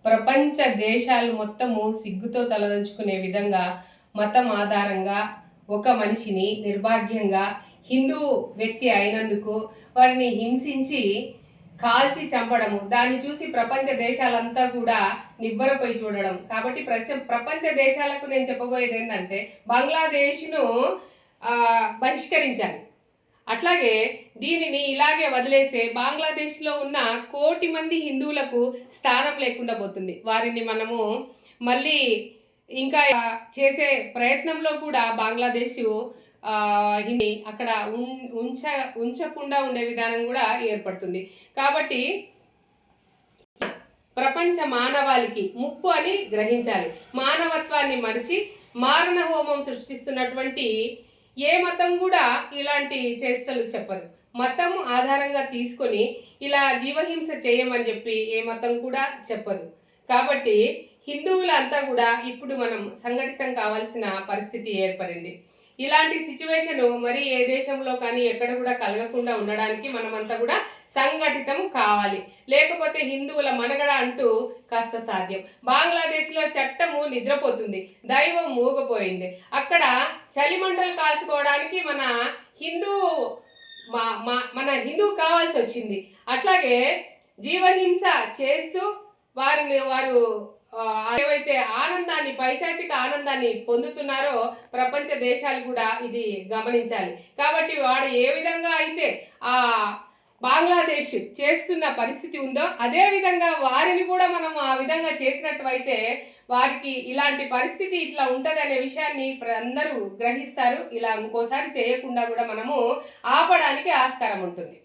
ప్రపంచ దేశాలు మొత్తము సిగ్గుతో తలదంచుకునే విధంగా మతం ఆధారంగా ఒక మనిషిని నిర్భాగ్యంగా హిందూ వ్యక్తి అయినందుకు వారిని హింసించి కాల్చి చంపడము, దాన్ని చూసి ప్రపంచ దేశాలంతా కూడా నివ్వరపోయి చూడడం. కాబట్టి ప్రపంచ దేశాలకు నేను చెప్పబోయేది ఏంటంటే బంగ్లాదేశ్ను బహిష్కరించాలి. అట్లాగే దీనిని ఇలాగే వదిలేస్తే బంగ్లాదేశ్లో ఉన్న 1 కోటి మంది హిందువులకు స్థానం లేకుండా పోతుంది. వారిని మనము మళ్ళీ ఇంకా చేసే ప్రయత్నంలో కూడా బంగ్లాదేశ్ హిందీ అక్కడ ఉంచకుండా ఉండే విధానం కూడా ఏర్పడుతుంది. కాబట్టి ప్రపంచ మానవాళికి ముప్పు అని గ్రహించాలి. మానవత్వాన్ని మరిచి మారణ హోమం సృష్టిస్తున్నటువంటి ఏ మతం కూడా ఇలాంటి చేష్టలు చెప్పరు. మతం ఆధారంగా తీసుకొని ఇలా జీవహింస చేయమని చెప్పి ఏ మతం కూడా చెప్పదు. కాబట్టి హిందువులంతా కూడా ఇప్పుడు మనం సంఘటితం కావాల్సిన పరిస్థితి ఏర్పడింది. ఇలాంటి సిచ్యువేషన్ మరి ఏ దేశంలో కానీ ఎక్కడ కూడా కలగకుండా ఉండడానికి మనమంతా కూడా సంఘటితం కావాలి. లేకపోతే హిందువుల మనుగడ అంటూ కష్టసాధ్యం. బంగ్లాదేశ్లో చట్టము నిద్రపోతుంది, దైవం మూగపోయింది. అక్కడ చలిమంటలు కాల్చుకోవడానికి మన హిందూ కావాల్సి వచ్చింది. అట్లాగే జీవహింస చేస్తూ వారు ఏవైతే ఆనందాన్ని, పైశాచిక ఆనందాన్ని పొందుతున్నారో ప్రపంచ దేశాలు కూడా ఇది గమనించాలి. కాబట్టి వాడు ఏ విధంగా అయితే ఆ బంగ్లాదేశ్ చేస్తున్న పరిస్థితి ఉందో అదే విధంగా వారిని కూడా మనం ఆ విధంగా చేసినట్టు వారికి ఇలాంటి పరిస్థితి ఇట్లా ఉంటుంది అనే విషయాన్ని అందరూ గ్రహిస్తారు. ఇలా ఇంకోసారి చేయకుండా కూడా మనము ఆపడానికి ఆస్కారం ఉంటుంది.